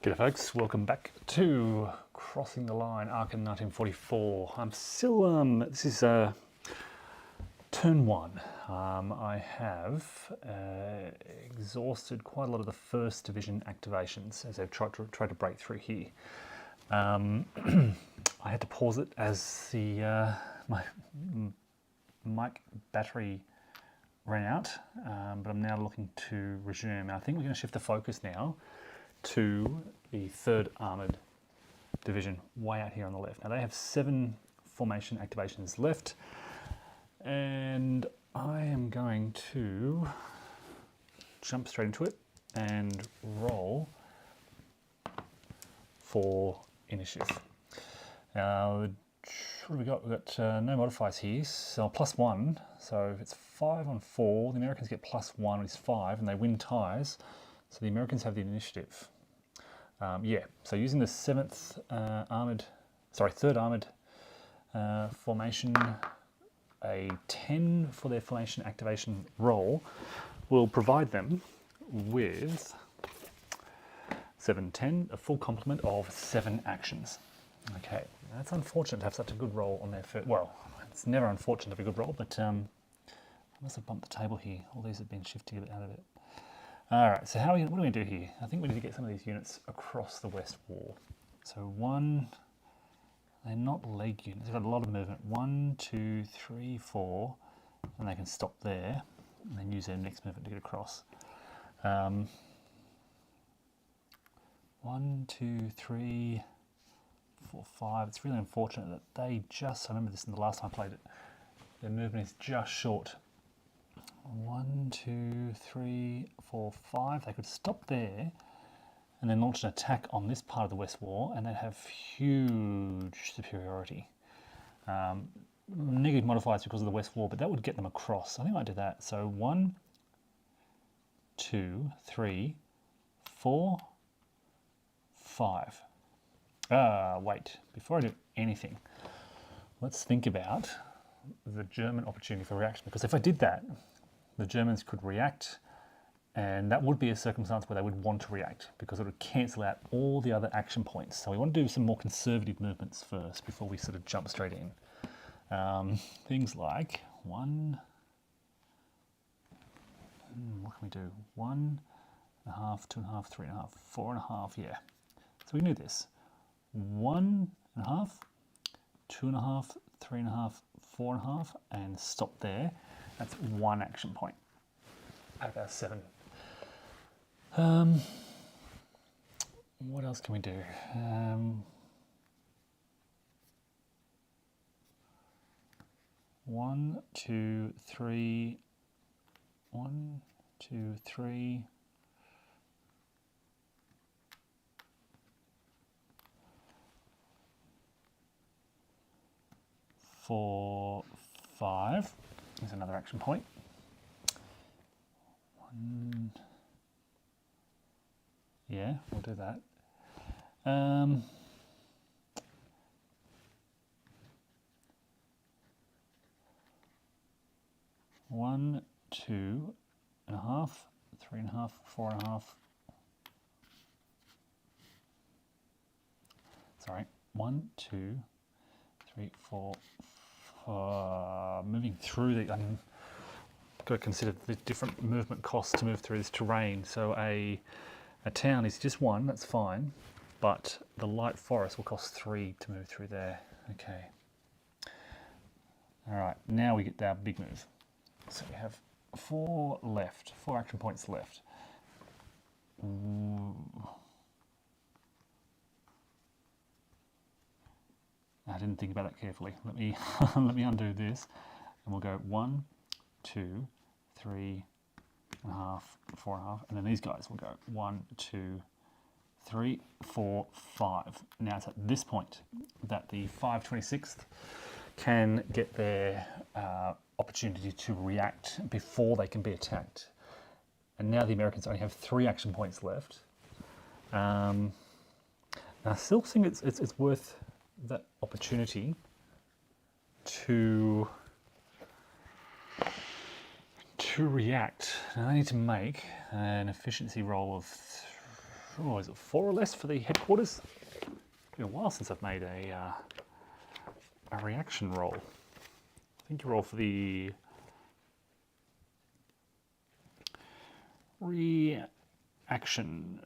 G'day folks, welcome back to Crossing the Line, Aachen 1944. I'm still, this is turn one. I have exhausted quite a lot of the first division activations as they've tried to break through here. I had to pause it as the my mic battery ran out, but I'm now looking to resume. I think we're going to shift the focus now to the 3rd Armoured Division way out here on the left. Now they have 7 formation activations left, and I am going to jump straight into it and roll for initiative. Now, what have we got? We've got no modifiers here, so +1. So if it's 5 on 4, the Americans get +1, which is 5, and they win ties. So the Americans have the initiative. So using the 3rd Armoured formation, a 10 for their formation activation roll will provide them with 7-10, a full complement of 7 actions. Okay, that's unfortunate to have such a good roll on their first. Well, it's never unfortunate to have a good roll, but I must have bumped the table here. All these have been shifting a bit out of it. All right, so what do we do here? I think we need to get some of these units across the west wall. So they're not leg units, they've got a lot of movement. 1, 2, 3, 4, and they can stop there and then use their next movement to get across. 1, 2, 3, 4, 5. It's really unfortunate that they I remember this in the last time I played it, their movement is just short. 1, 2, 3, 4, 5. They could stop there and then launch an attack on this part of the west wall, and they'd have huge superiority. Negative modifiers because of the west wall, but that would get them across. I think I might do that. So 1, 2, 3, 4, 5. Wait, before I do anything, let's think about the German opportunity for reaction, because if I did that, the Germans could react, and that would be a circumstance where they would want to react because it would cancel out all the other action points. So we want to do some more conservative movements first before we sort of jump straight in. Things like what can we do? 1.5, 2.5, 3.5, 4.5, yeah. So we can do this. 1.5, 2.5, 3.5, 4.5, and stop there. That's 1 action point out of our 7. What else can we do? 1, 2, 3. 1, 2, 3. 4, 5. There's another action point. 1. Yeah, we'll do that. 1, 2.5, 3.5, 4.5. Sorry, 1, 2, 3, 4. Moving through the, I've got to consider the different movement costs to move through this terrain. So a town is just 1, that's fine, but the light forest will cost 3 to move through there. Okay. All right, now we get our big move. So we have 4 action points left. I didn't think about that carefully. Let me let me undo this, and we'll go 1, 2, 3.5, 4.5, and then these guys will go 1, 2, 3, 4, 5. Now it's at this point that the 526th can get their opportunity to react before they can be attacked. And now the Americans only have 3 action points left. And I still think it's worth that opportunity to react. Now I need to make an efficiency roll of Oh, is it 4 or less for the headquarters? It's been a while since I've made a reaction roll. I think you roll for the reaction.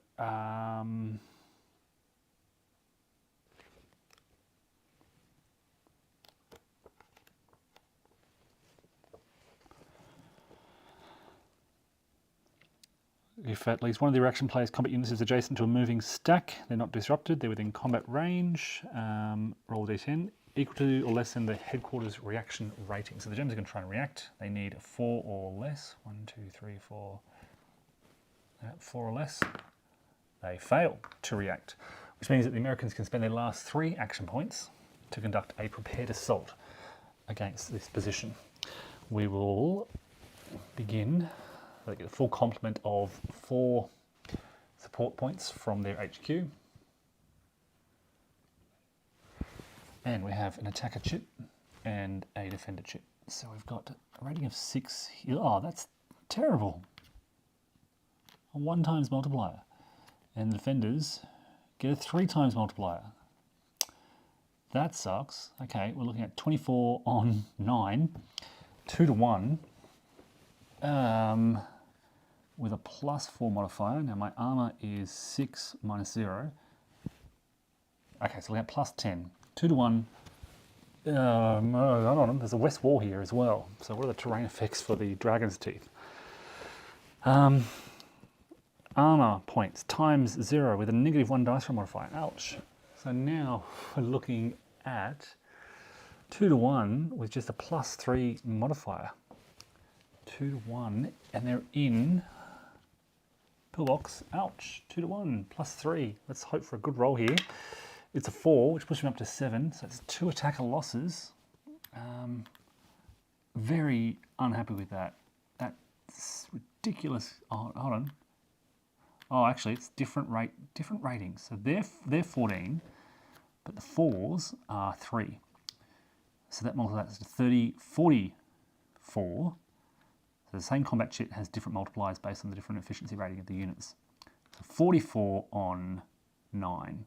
If at least one of the reaction players' combat units is adjacent to a moving stack, they're not disrupted, they're within combat range. Roll d10, equal to or less than the headquarters reaction rating. So the Germans are going to try and react. They need 4 or less. 1, 2, 3, 4. 4 or less. They fail to react, which means that the Americans can spend their last 3 action points to conduct a prepared assault against this position. We will begin. They get a full complement of 4 support points from their HQ. And we have an attacker chip and a defender chip. So we've got a rating of 6 here. Oh, that's terrible. A 1 times multiplier. And the defenders get a 3 times multiplier. That sucks. Okay, we're looking at 24 on 9, 2 to 1. With a +4 modifier. Now my armor is 6 minus 0. Okay, so we have +10. 2 to 1. Hold on, there's a west wall here as well. So what are the terrain effects for the dragon's teeth? Armor points times 0 with a -1 dice roll modifier. Ouch. So now we're looking at 2 to 1 with just a +3 modifier. 2 to 1, and they're in pillbox. Ouch. 2 to 1, +3. Let's hope for a good roll here. It's a 4, which pushes me up to 7, so it's 2 attacker losses. Very unhappy with that. That's ridiculous. Oh, hold on. Oh, actually, it's different ratings. So they're 14, but the 4s are 3. So that multiplies to 30, 44. So the same combat chit has different multipliers based on the different efficiency rating of the units. So 44 on 9,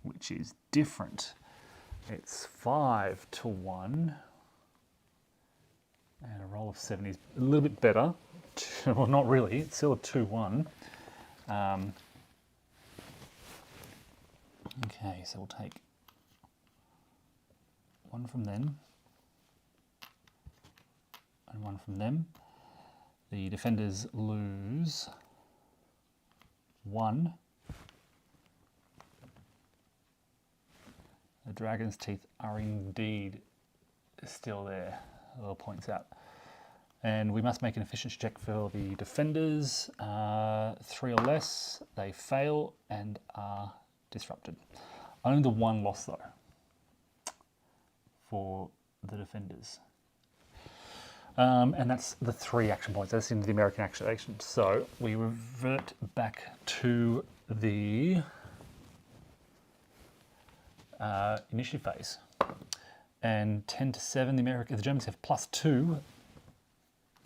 which is different. It's 5 to 1. And a roll of 7 is a little bit better. Well, not really. It's still a 2-1. Okay, so we'll take 1 from them and 1 from them. The defenders lose 1. The dragon's teeth are indeed still there, little points out. And we must make an efficiency check for the defenders. 3 or less, they fail and are disrupted. Only the 1 loss though for the defenders. And that's the 3 action points. That's in the American activation. So we revert back to the initiative phase. And 10 to 7, the Germans have +2.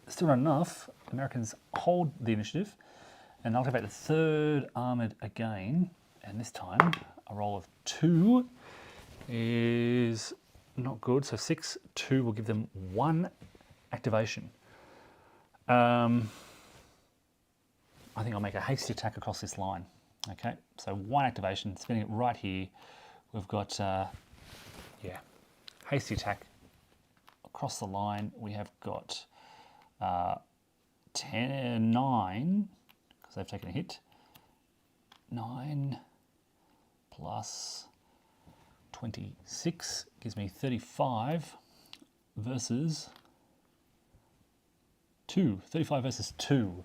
Still not enough. The Americans hold the initiative and activate the 3rd armoured again. And this time, a roll of 2 is not good. So 6, 2 will give them 1 activation. I think I'll make a hasty attack across this line. Okay, so 1 activation, spinning it right here. We've got, hasty attack across the line. We have got 9, because they've taken a hit. 9 plus 26 gives me 35 versus 2. 35 versus 2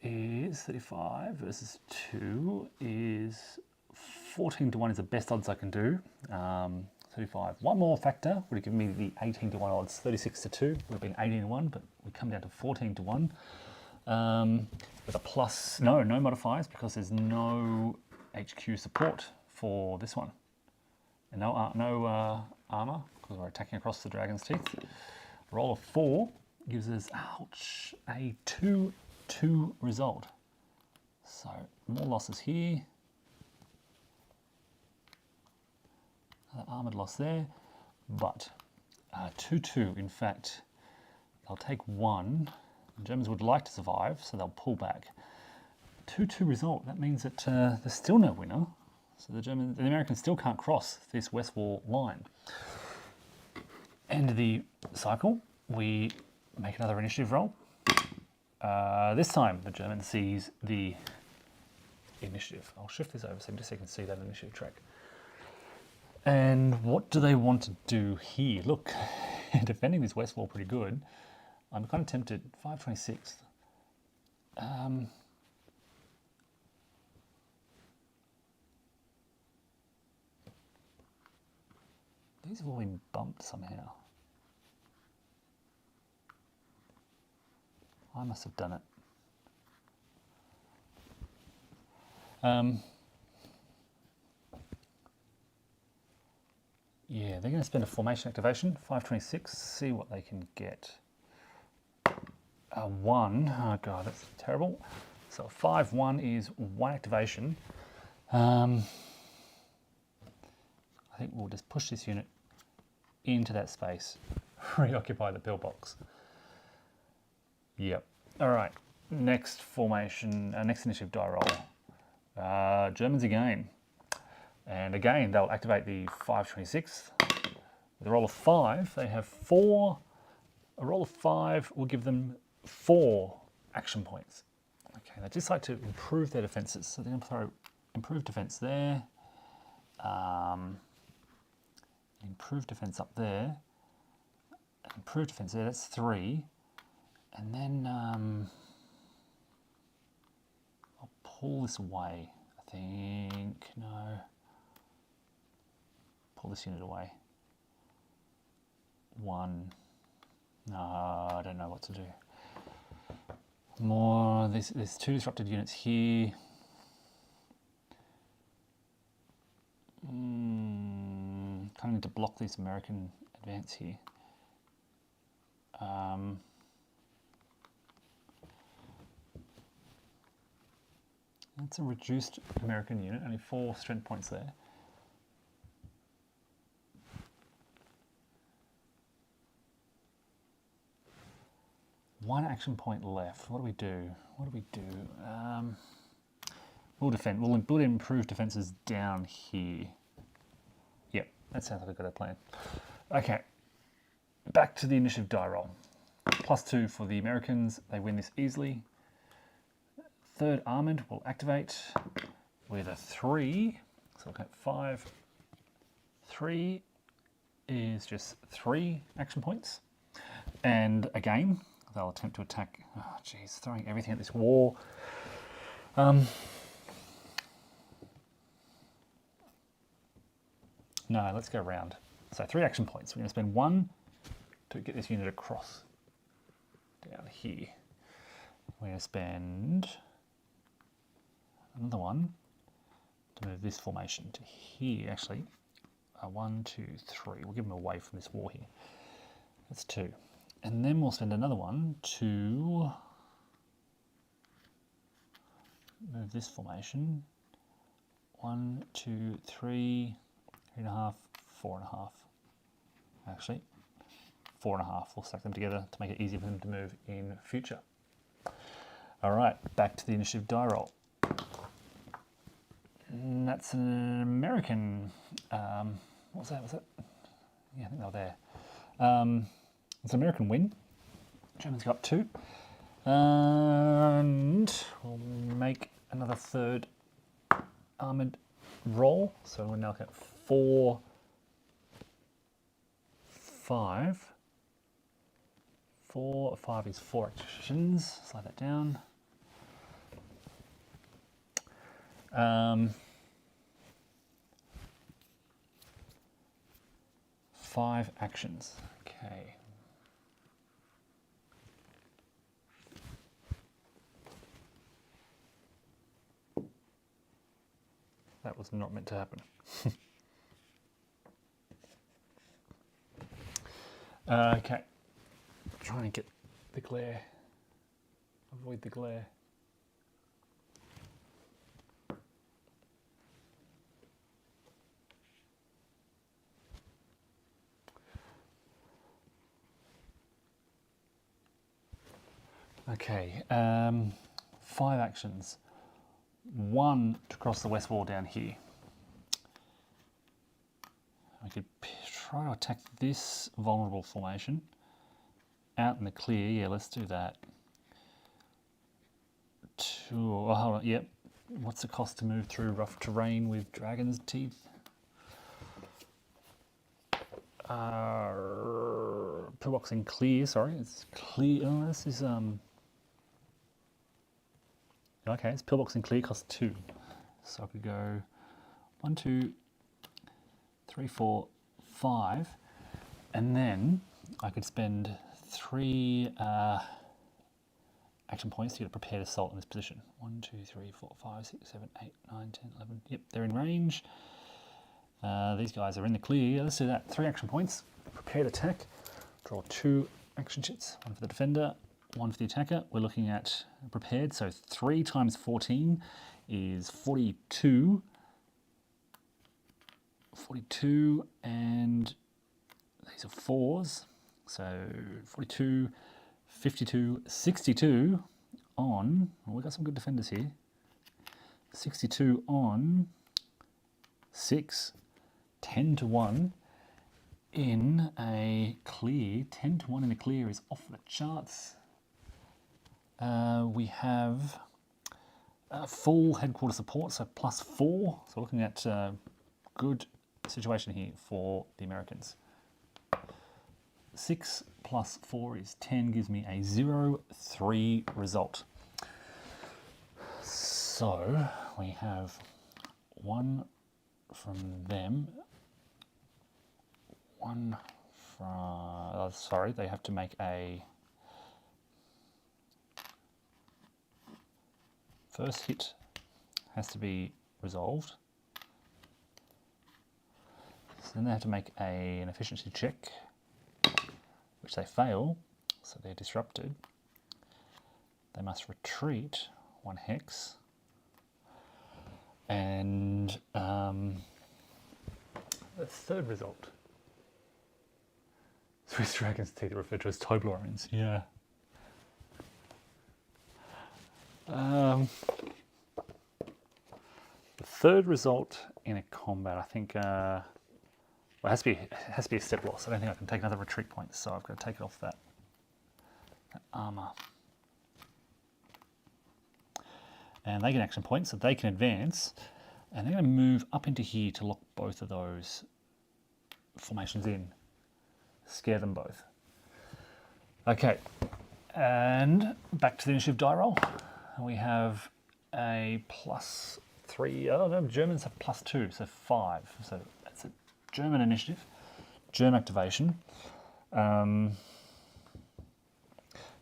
is 35 versus 2 is 14 to 1 is the best odds I can do. 35. One more factor would have given me the 18 to 1 odds. 36 to 2 would have been 18 to 1, but we come down to 14 to 1. With a plus, no modifiers because there's no HQ support for this one. And no armor because we're attacking across the dragon's teeth. Roll of 4 gives us, ouch, a 2-2 result. So more losses here. Armoured loss there, but 2-2. In fact, they'll take one. The Germans would like to survive, so they'll pull back. 2-2 result. That means that there's still no winner. So the Americans still can't cross this West Wall line. End of the cycle. We make another initiative roll. This time the German seize the initiative. I'll shift this over so you can see that initiative track. And what do they want to do here? Look, defending this West Wall pretty good. I'm kind of tempted. 526. These have all been bumped somehow. I must have done it. Yeah, they're going to spend a formation activation, 526, see what they can get. 1, oh god, that's terrible. So 5-1 is 1 activation. I think we'll just push this unit into that space, reoccupy the pillbox. Yep. All right, next formation, next initiative die roll. Germans again. And again, they'll activate the 526. With a roll of 5, they have 4. A roll of 5 will give them 4 action points. Okay, they just like to improve their defences. So they're going to throw improved defence there. Improved defence up there. Improved defence there, that's 3. And then I'll pull this away, I think. No. Pull this unit away. 1. No, I don't know what to do. More, there's 2 disrupted units here. Kind of need to block this American advance here. That's a reduced American unit, only 4 strength points there. One action point left. What do we do? We'll defend. We'll build improved defences down here. Yep, that sounds like a good plan. Okay, back to the initiative die roll. +2 for the Americans. They win this easily. 3rd Armoured will activate with a 3. So we'll get 5. 3 is just 3 action points. And again, they'll attempt to attack. Oh, geez, throwing everything at this war. No, let's go around. So 3 action points. We're going to spend 1 to get this unit across down here. We're going to spend another 1 to move this formation to here. Actually, 1, 2, 3. We'll give them away from this war here. That's 2. And then we'll spend another 1 to move this formation. 1, 2, 3, 3.5, 4.5. Actually, 4.5. We'll stack them together to make it easier for them to move in future. All right, back to the initiative die roll. And that's an American. What was that? Yeah, I think they were there. It's an American win. Germans got 2. And we'll make another 3rd armoured roll. So we're now at 4, 5. 4, 5 is 4 actions. Slide that down. 5 actions. Okay. That was not meant to happen. Okay. Trying to get the glare. Avoid the glare. Okay, 5 actions. 1 to cross the west wall down here. I could try to attack this vulnerable formation out in the clear. Yeah, let's do that. 2, oh, hold on, yep. What's the cost to move through rough terrain with dragon's teeth? Pillbox in clear, sorry, it's clear. Oh, this is okay, it's pillbox in clear, costs 2. So I could go 1, 2, 3, 4, 5, and then I could spend 3 action points to get a prepared assault in this position. 1, 2, 3, 4, 5, 6, 7, 8, 9, 10, 11. Yep, they're in range. These guys are in the clear. Let's do that. 3 action points. Prepared attack. Draw 2 action chits. 1 for the defender, 1 for the attacker. We're looking at prepared. So 3 times 14 is 42. 42, and these are 4s. So 42, 52, 62 on. Well, we've got some good defenders here. 62 on 6. 10 to 1 in a clear. 10 to 1 in a clear is off the charts. We have full headquarter support, so +4. So we're looking at good situation here for the Americans. 6 + 4 is 10, gives me a 0-3 result. So we have 1 from them. 1 from, sorry, they have to make a first hit, has to be resolved. So then they have to make an efficiency check, which they fail, so they're disrupted. They must retreat 1 hex, and the third result. Swiss Dragon's Teeth are referred to as Toblerones, yeah. The third result in a combat, I think, well, it has to be a step loss. I don't think I can take another retreat point, so I've got to take it off that armour. And they get action points, so they can advance, and they're going to move up into here to lock both of those formations in. Scare them both. Okay, and back to the initiative die roll. We have a +3. Oh no, Germans have +2, so 5. So that's a German initiative, German activation. I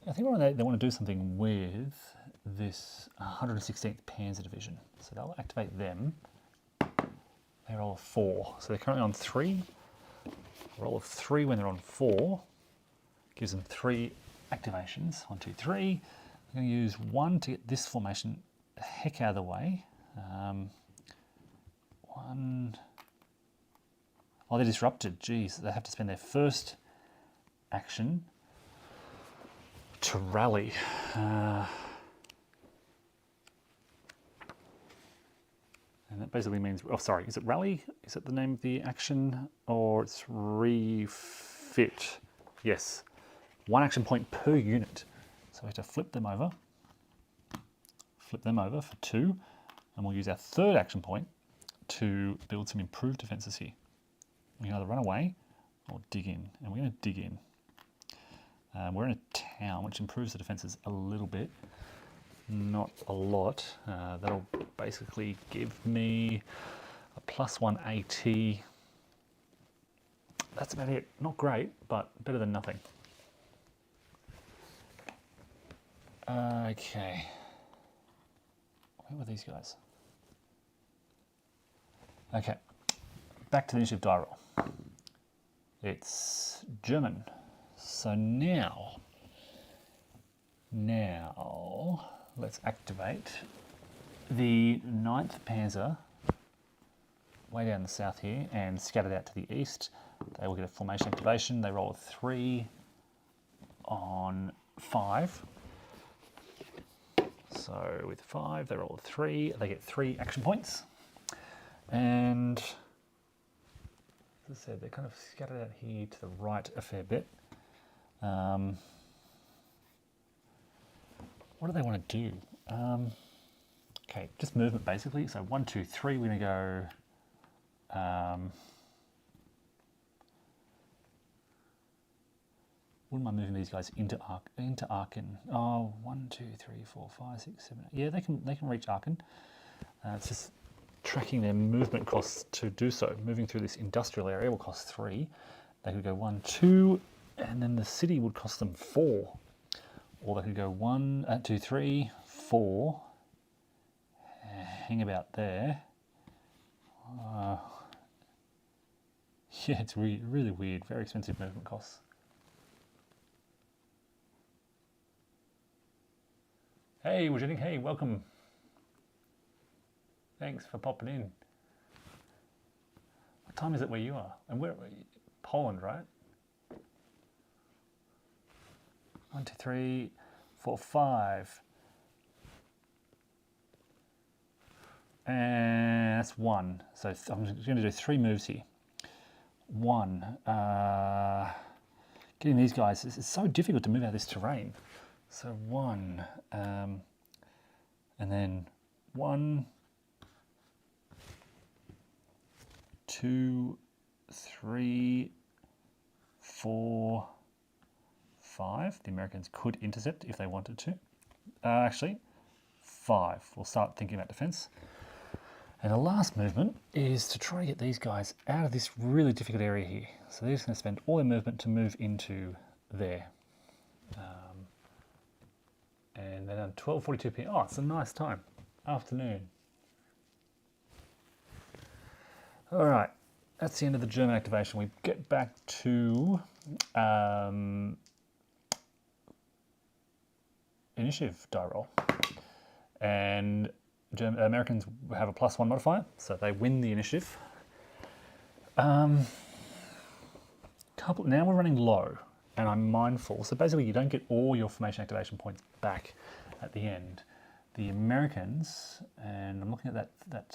think they want to do something with this 116th Panzer Division. So they'll activate them. They roll a 4. So they're currently on 3. Roll of 3 when they're on 4. Gives them 3 activations. 1, 2, 3. I'm going to use 1 to get this formation the heck out of the way. 1. Oh, they're disrupted. Geez, they have to spend their first action to rally. And that basically means, oh sorry, is it rally? Is it the name of the action? Or it's refit? Yes, 1 action point per unit. So we have to flip them over for 2, and we'll use our 3rd action point to build some improved defences here. We can either run away or dig in, and we're going to dig in. We're in a town, which improves the defences a little bit. Not a lot. That'll basically give me a +1 AT. That's about it. Not great, but better than nothing. Okay. Where were these guys? Okay. Back to the initiative die roll. It's German. So now let's activate the 9th Panzer way down the south here and scatter it out to the east. They will get a formation activation. They roll a 3 on 5. So with 5, they roll a 3. They get 3 action points. And as I said, they're kind of scattered out here to the right a fair bit. What do they want to do? Okay, just movement basically. So 1, 2, 3. We're going to go. Wouldn't mind moving these guys into Aachen. Oh, 1, 2, 3, 4, 5, 6, 7, 8. Yeah, they can reach Aachen. It's just tracking their movement costs to do so. Moving through this industrial area will cost 3. They could go 1, 2, and then the city would cost them 4. Or they could go 1, 2, 3, 4. Hang about there. Yeah, it's really weird. Very expensive movement costs. Hey, Wajini, hey, welcome. Thanks for popping in. What time is it where you are? And where? Poland, right? 1, 2, 3, 4, 5. And that's 1. So I'm going to do 3 moves here. 1. Getting these guys, it's so difficult to move out of this terrain. So 1, and then 1, 2, 3, 4, 5. The Americans could intercept if they wanted to. Actually, 5. We'll start thinking about defense. And the last movement is to try to get these guys out of this really difficult area here. So they're just going to spend all their movement to move into there. And then at 12:42 p.m. Oh, it's a nice time. Afternoon. All right, that's the end of the German activation. We get back to initiative die roll. And Americans have a +1 modifier, so they win the initiative. Now we're running low. And I'm mindful. So basically, you don't get all your formation activation points back at the end. The Americans, and I'm looking at that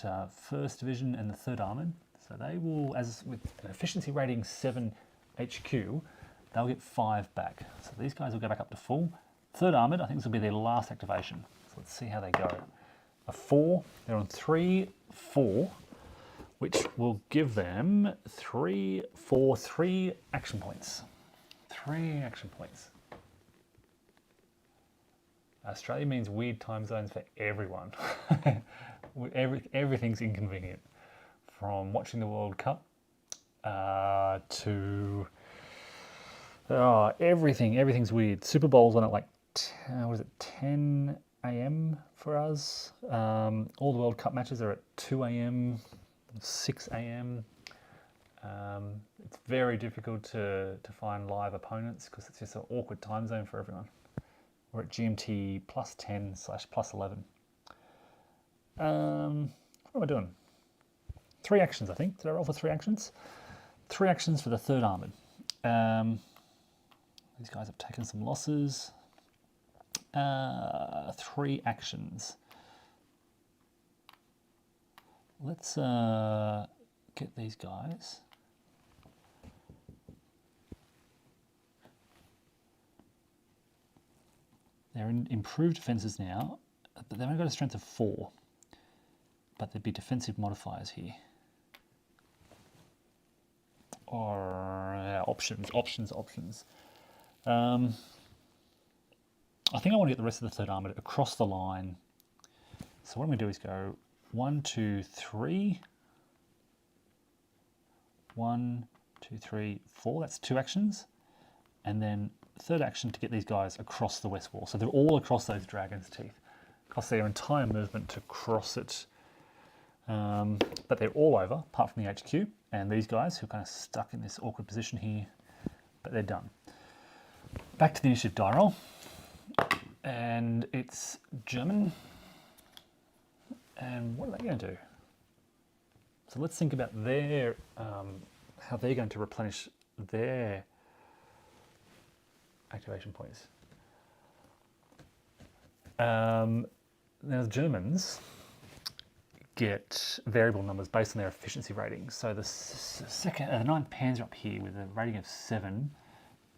1st Division and the 3rd Armoured. So they will, as with an efficiency rating 7 HQ, they'll get 5 back. So these guys will go back up to full. 3rd Armoured, I think this will be their last activation. So let's see how they go. A 4, they're on 3, 4, which will give them 3 action points. 3 action points. Australia means weird time zones for everyone. Everything's inconvenient. From watching the World Cup to everything's weird. Super Bowl's on at like 10 a.m. for us. All the World Cup matches are at 2 a.m., 6 a.m. It's very difficult to find live opponents because it's just an awkward time zone for everyone. We're at GMT +10/+11. What am I doing? 3 actions, I think. Did I roll for 3 actions? 3 actions for the 3rd Armoured. These guys have taken some losses. 3 actions. Let's get these guys. They're in improved defences now, but they've only got a strength of 4. But there'd be defensive modifiers here. Or options. I think I want to get the rest of the 3rd Armoured across the line. So what I'm going to do is go 1, 2, 3. 1, 2, 3, 4. That's 2 actions. And then 3rd action to get these guys across the west wall. So they're all across those dragon's teeth. Costs their entire movement to cross it. But they're all over, apart from the HQ. And these guys who are kind of stuck in this awkward position here. But they're done. Back to the initiative die roll. And it's German. And what are they going to do? So let's think about their how they're going to replenish their activation points. Now the Germans get variable numbers based on their efficiency ratings. So the 9th Panzer up here with a rating of 7,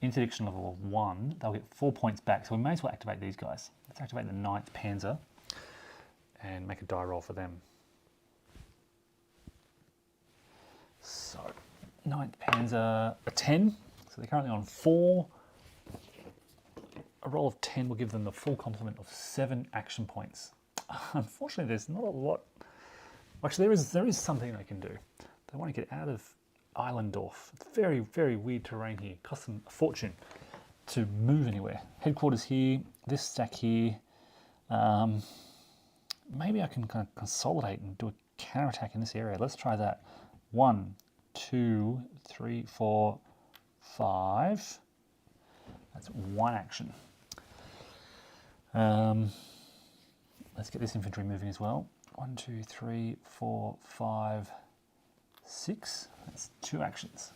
interdiction level of 1, they'll get 4 points back. So we may as well activate these guys. Let's activate the 9th Panzer and make a die roll for them. So 9th Panzer, a 10. So they're currently on 4. A roll of 10 will give them the full complement of 7 action points. Unfortunately, there's not a lot. Actually, there is something they can do. They want to get out of Eilendorf. It's very, very weird terrain here. It costs them a fortune to move anywhere. Headquarters here, this stack here. Maybe I can kind of consolidate and do a counterattack in this area. Let's try that. 1, 2, 3, 4, 5. That's 1 action. Let's get this infantry moving as well. 1, 2, 3, 4, 5, 6. That's 2 actions.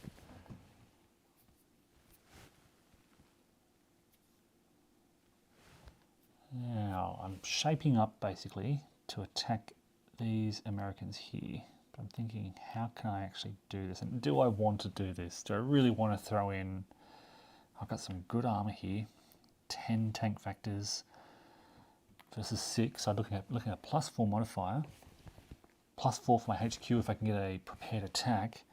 Now I'm shaping up basically to attack these Americans here. But I'm thinking, how can I actually do this? And do I want to do this? Do I really want to throw in? I've got some good armor here. 10 tank factors versus 6. So I'm looking at a +4 modifier. +4 for my HQ if I can get a prepared attack.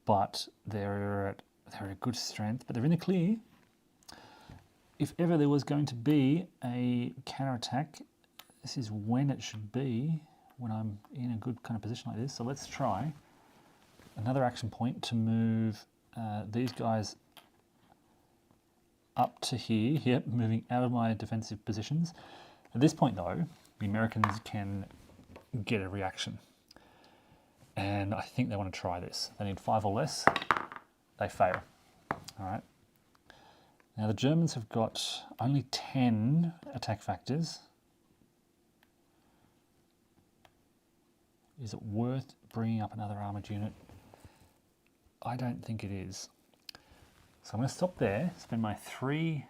But they're at a good strength. But they're in the clear. If ever there was going to be a counterattack, this is when it should be, when I'm in a good kind of position like this. So let's try another action point to move these guys up to here. Yep, moving out of my defensive positions. At this point though, the Americans can get a reaction. And I think they want to try this. They need 5 or less. They fail. All right. Now the Germans have got only 10 attack factors. Is it worth bringing up another armoured unit? I don't think it is. So I'm going to stop there, spend my 3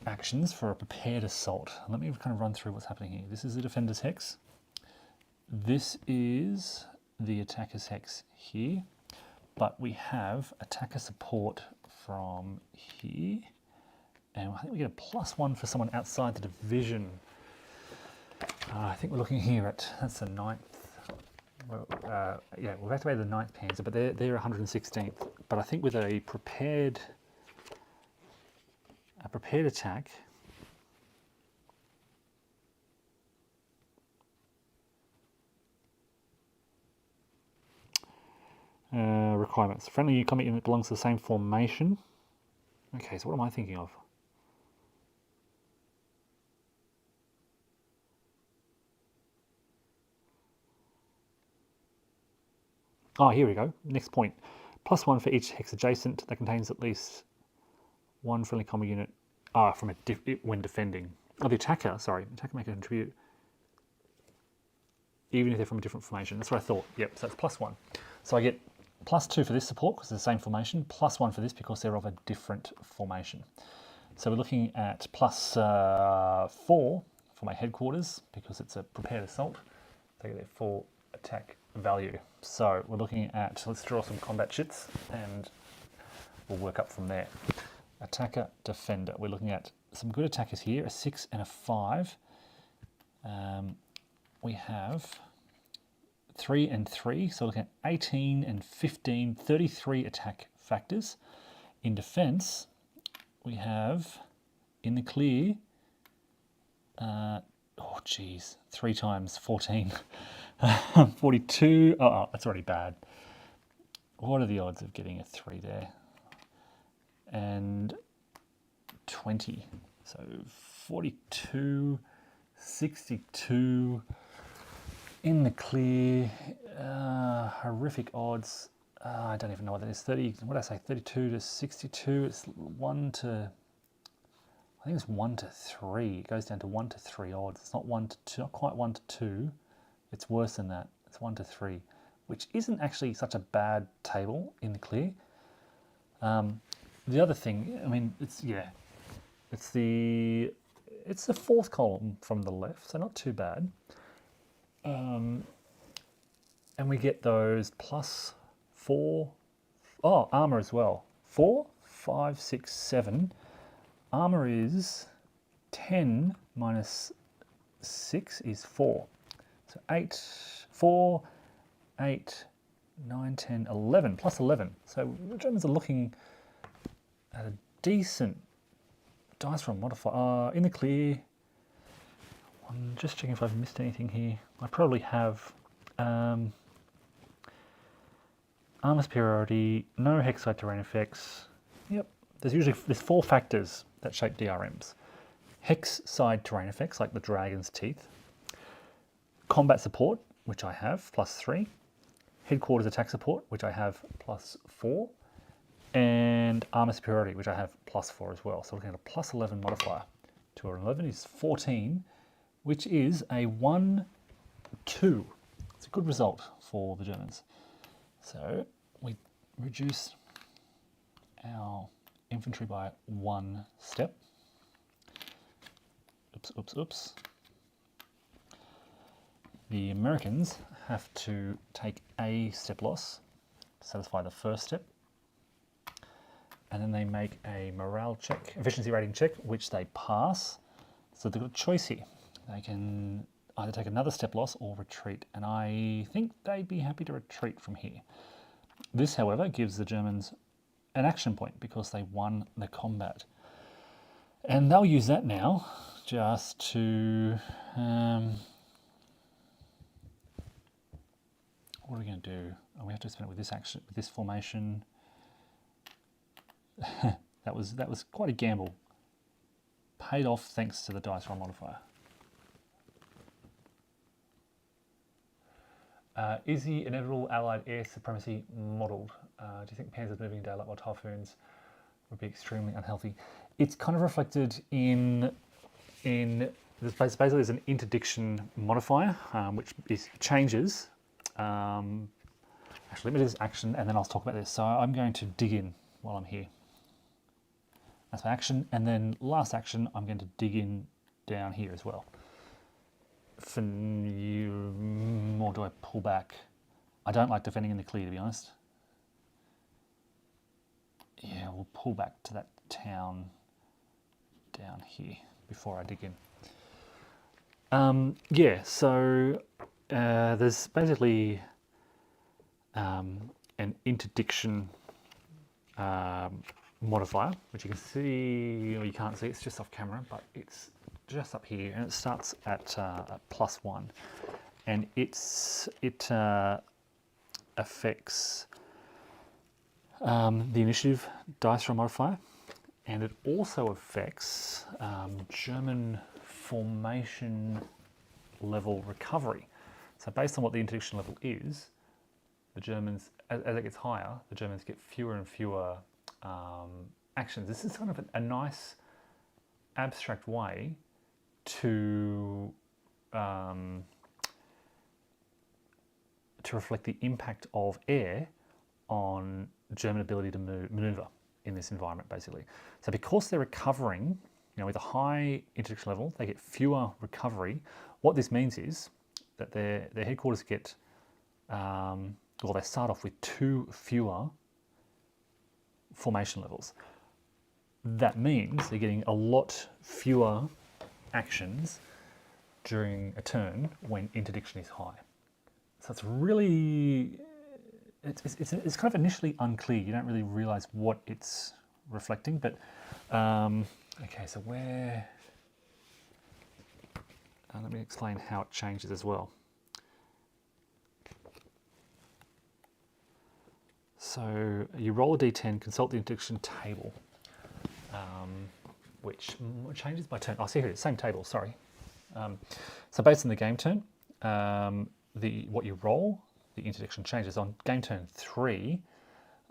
actions for a prepared assault. Let me kind of run through what's happening here. This is the defender's hex. This is the attacker's hex here. But we have attacker support from here. And I think we get a +1 for someone outside the division. I think we're looking here at, that's the 9th. Yeah, we've activated the 9th Panzer, but they're 116th. But I think with a prepared attack, requirements. Friendly combat unit belongs to the same formation. Okay, so what am I thinking of? Oh, here we go. Next point. +1 for each hex adjacent that contains at least 1 friendly combat unit from when defending. Oh, the attacker, sorry. The attacker may contribute even if they're from a different formation. That's what I thought. Yep, so that's +1. So I get +2 for this support because it's the same formation, +1 for this because they're of a different formation. So we're looking at +4 for my headquarters because it's a prepared assault. They get their full attack value. So we're looking at, let's draw some combat shits and we'll work up from there. Attacker, defender. We're looking at some good attackers here, a 6 and a 5. We have 3 and 3, so looking at 18 and 15, 33 attack factors. In defense, we have in the clear, 3 times 14, 42. Oh, that's already bad. What are the odds of getting a 3 there? And 20. So 42, 62 in the clear. Horrific odds. I don't even know what that is. 30. What did I say? 32 to 62. It's 1 to. I think it's 1 to 3. It goes down to 1 to 3 odds. It's not 1 to 2. Not quite 1 to 2. It's worse than that. It's 1 to 3, which isn't actually such a bad table in the clear. The other thing, I mean, it's the it's the fourth column from the left, so not too bad. And we get those +4. Oh, armor as well. 4, 5, 6, 7. Armor is 10 minus 6 is 4. So 8, 4, 8, 9, 10, 11, plus 11. So the Germans are looking at a decent dice roll modifier. In the clear, I'm just checking if I've missed anything here. I probably have. Armor superiority, no hex side terrain effects. Yep, there's 4 factors that shape DRMs. Hex side terrain effects like the dragon's teeth. Combat support, which I have, +3. Headquarters attack support, which I have, +4. And armor superiority, which I have, +4 as well. So looking at a +11 modifier. 2 or 11 is 14, which is a 1-2. It's a good result for the Germans. So we reduce our infantry by 1 step. Oops, oops, oops. The Americans have to take a step loss to satisfy the first step. And then they make a morale check, efficiency rating check, which they pass. So they've got a choice here. They can either take another step loss or retreat. And I think they'd be happy to retreat from here. This, however, gives the Germans an action point because they won the combat. And they'll use that now just to... what are we going to do? Oh, we have to spend it with this action, with this formation. that was quite a gamble. Paid off thanks to the dice roll modifier. Is the inevitable Allied air supremacy modelled? Do you think panzers moving in daylight while typhoons would be extremely unhealthy? It's kind of reflected in basically there's an interdiction modifier which changes. Actually, let me do this action and then I'll talk about this. So I'm going to dig in while I'm here. That's my action, and then last action, I'm going to dig in down here as well. Or do I pull back? I don't like defending in the clear, to be honest. Yeah, we'll pull back to that town down here before I dig in. Yeah, so there's basically an interdiction modifier, which you can see, or you can't see, it's just off camera, but it's just up here, and it starts at +1, and it affects the initiative dice roll modifier, and it also affects German formation level recovery. So based on what the interdiction level is, the Germans, as it gets higher, the Germans get fewer and fewer actions. This is kind of a nice abstract way to reflect the impact of air on German ability to maneuver in this environment, basically. So because they're recovering, with a high interdiction level, they get fewer recovery. What this means is that their headquarters get, they start off with 2 fewer formation levels. That means they're getting a lot fewer actions during a turn when interdiction is high. So it's really, it's kind of initially unclear. You don't really realize what it's reflecting, but okay, so where, let me explain how it changes as well. So you roll a d10, consult the interdiction table, which changes by turn. Oh, see here it is, same table, sorry. So based on the game turn, what you roll, the interdiction changes. On game turn 3,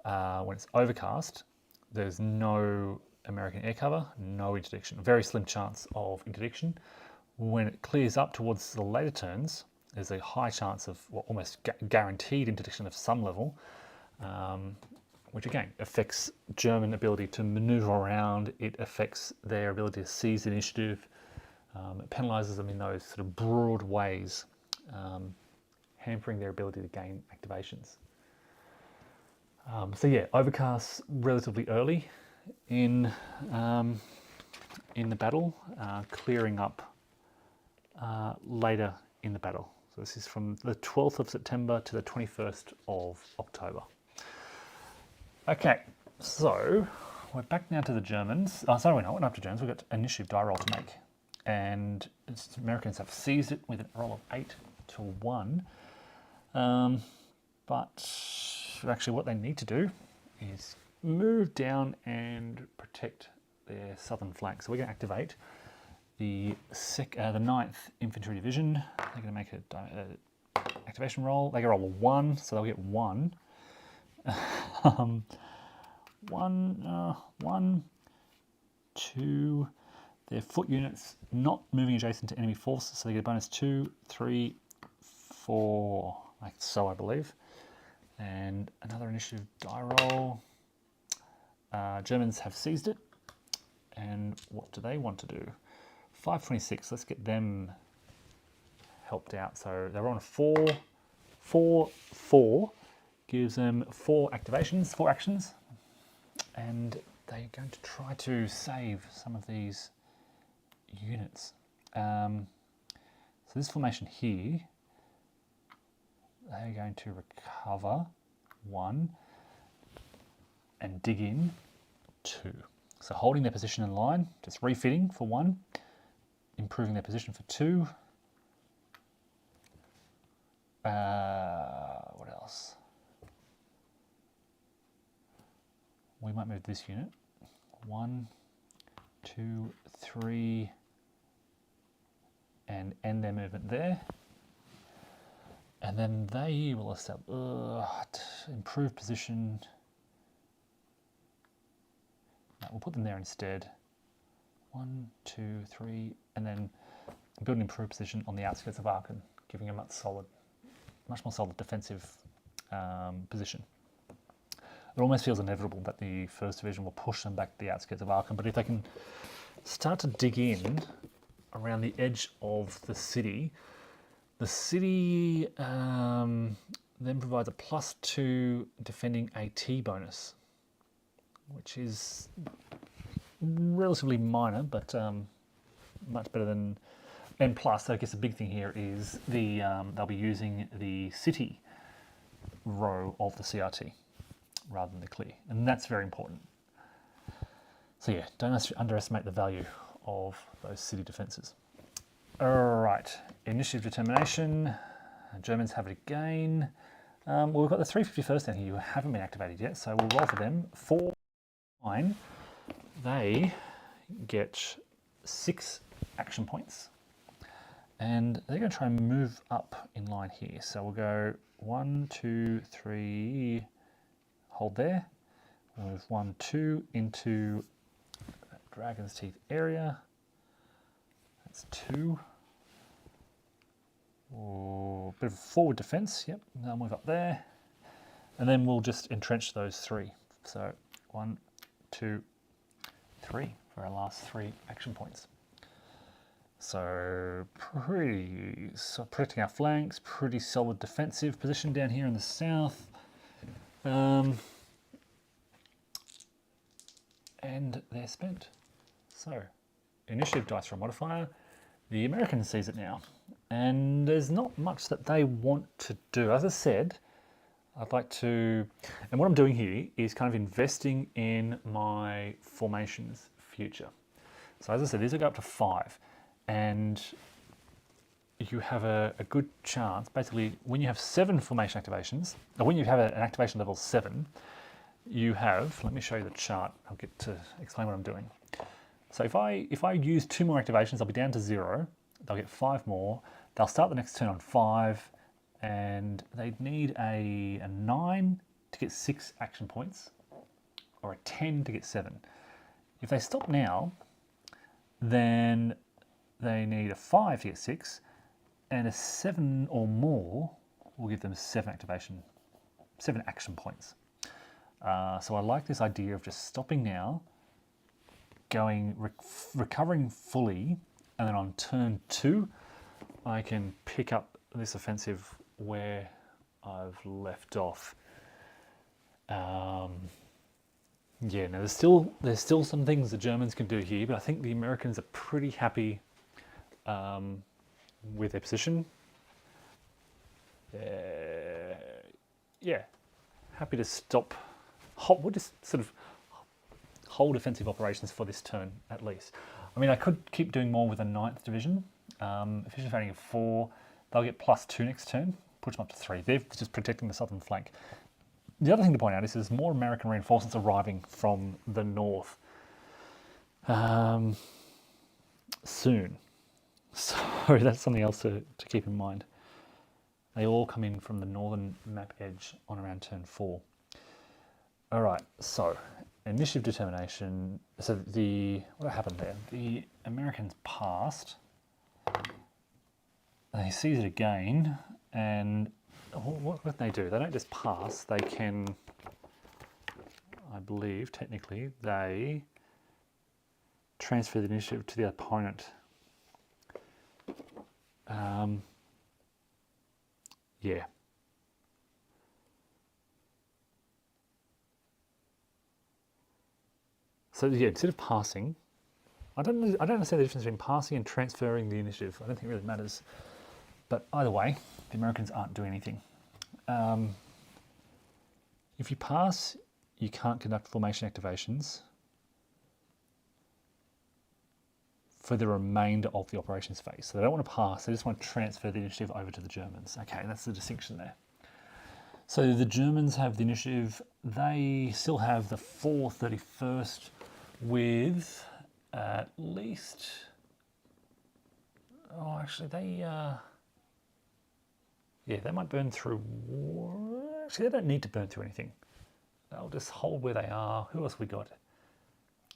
when it's overcast, there's no American air cover, no interdiction, very slim chance of interdiction. When it clears up towards the later turns, there's a high chance of almost guaranteed interdiction of some level, which again affects German ability to maneuver around. It affects their ability to seize initiative. It penalises them in those sort of broad ways, hampering their ability to gain activations. So yeah, overcasts relatively early in the battle, clearing up later in the battle. So this is from the 12th of September to the 21st of October. Okay, so we're back now to the Germans. Oh, sorry, we're not up to Germans. We've got an initiative die roll to make. And the Americans have seized it with a roll of 8 to 1. But actually what they need to do is move down and protect their southern flank. So we're going to activate the 9th Infantry Division. They're going to make an activation roll. They get a roll of 1, so they'll get 1. 1, 2. Their foot units not moving adjacent to enemy forces, so they get a bonus 2, 3, 4, like so, I believe. And another initiative die roll. Germans have seized it. And what do they want to do? 526, let's get them helped out. So they're on a 4, 4, 4, gives them 4 activations, 4 actions. And they're going to try to save some of these units. So this formation here, they're going to recover 1 and dig in 2. So holding their position in line, just refitting for 1, improving their position for 2. What else? We might move this unit. 1, 2, 3, and end their movement there. And then they will establish improve position. No, we'll put them there instead. 1, 2, 3, and then build an improved position on the outskirts of Aachen, giving a much more solid defensive position. It almost feels inevitable that the 1st Division will push them back to the outskirts of Aachen, but if they can start to dig in around the edge of the city then provides a +2 defending AT bonus, which is relatively minor, but much better than. And plus, I guess the big thing here is they'll be using the city row of the CRT rather than the clear, and that's very important. So yeah, don't underestimate the value of those city defences. All right, initiative determination. Germans have it again. Well, we've got the 351st down here who haven't been activated yet, so we'll roll for them. 4, 9. They get 6 action points, and they're going to try and move up in line here. So we'll go 1, 2, 3. Hold there. Move 1, 2 into that Dragon's Teeth area. That's 2. Oh, bit of forward defence, yep. They'll move up there. And then we'll just entrench those 3. So 1, 2, 3 for our last 3 action points. So protecting our flanks, pretty solid defensive position down here in the south. And they're spent. So, initiative dice roll modifier. The American sees it now, and there's not much that they want to do. As I said, I'd like to, and what I'm doing here is kind of investing in my formation's future. So as I said, these will go up to 5, and you have a good chance, basically, when you have 7 formation activations, or when you have an activation level 7, you have, let me show you the chart, I'll get to explain what I'm doing. So if I use 2 more activations, I'll be down to 0, they'll get 5 more, they'll start the next turn on 5, and they'd need a 9 to get 6 action points, or a 10 to get 7. If they stop now, then they need a 5 to get 6, and a 7 or more will give them 7 action points. So I like this idea of just stopping now, recovering fully, And then on turn 2, I can pick up this offensive where I've left off. Yeah, now there's still some things the Germans can do here, but I think the Americans are pretty happy with their position. Yeah, happy to stop. We'll just sort of hold offensive operations for this turn at least. I mean, I could keep doing more with the 9th Division. Efficient rating of 4. They'll get +2 next turn, push them up to 3. They're just protecting the southern flank. The other thing to point out is there's more American reinforcements arriving from the north soon. So that's something else to keep in mind. They all come in from the northern map edge on around turn 4. All right, so initiative determination. So what happened there? The Americans passed. They seize it again, and what can they do? They don't just pass. They can, I believe, technically, they transfer the initiative to the opponent. Yeah. So yeah, instead of passing, I don't understand the difference between passing and transferring the initiative. I don't think it really matters. But either way, the Americans aren't doing anything. If you pass, you can't conduct formation activations for the remainder of the operations phase. So they don't want to pass, they just want to transfer the initiative over to the Germans. Okay, that's the distinction there. So the Germans have the initiative. They still have the 431st with at least... Oh, actually, they might burn through... Actually, they don't need to burn through anything. They'll just hold where they are. Who else we got?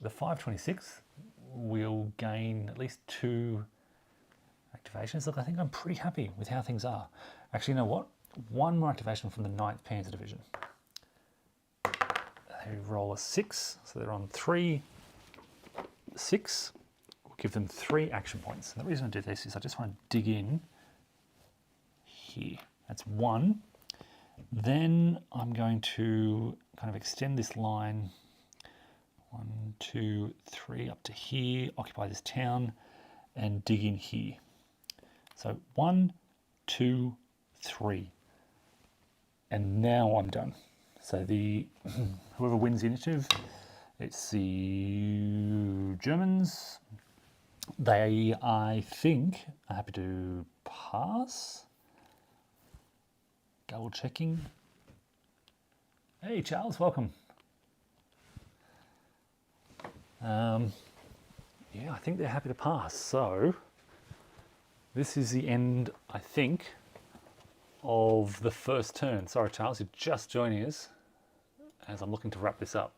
The 526 will gain at least 2 activations. Look, I think I'm pretty happy with how things are. Actually, you know what? 1 more activation from the 9th Panzer Division. They roll a 6, so they're on 3, 6. We'll give them 3 action points. And the reason I do this is I just want to dig in here. That's 1. Then I'm going to kind of extend this line 1, 2, 3 up to here, occupy this town, and dig in here. So 1, 2, 3. And now I'm done. So whoever wins the initiative, it's the Germans. They, I think, are happy to pass. Double checking. Hey Charles, welcome. Yeah, I think they're happy to pass. So this is the end, I think, of the first turn. Sorry, Charles, you're just joining us as I'm looking to wrap this up.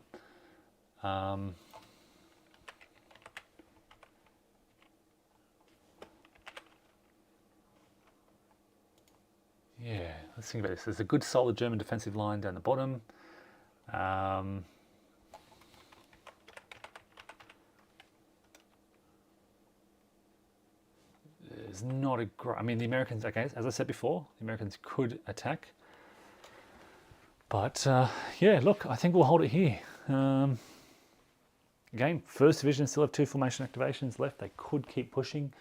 Yeah, let's think about this. There's a good solid German defensive line down the bottom. There's not a great... I mean, the Americans, okay, as I said before, the Americans could attack. But, yeah, look, I think we'll hold it here. Again, 1st Division still have 2 formation activations left. They could keep pushing.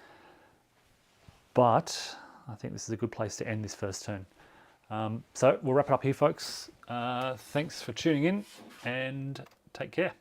But I think this is a good place to end this first turn. So we'll wrap it up here, folks. Thanks for tuning in and take care.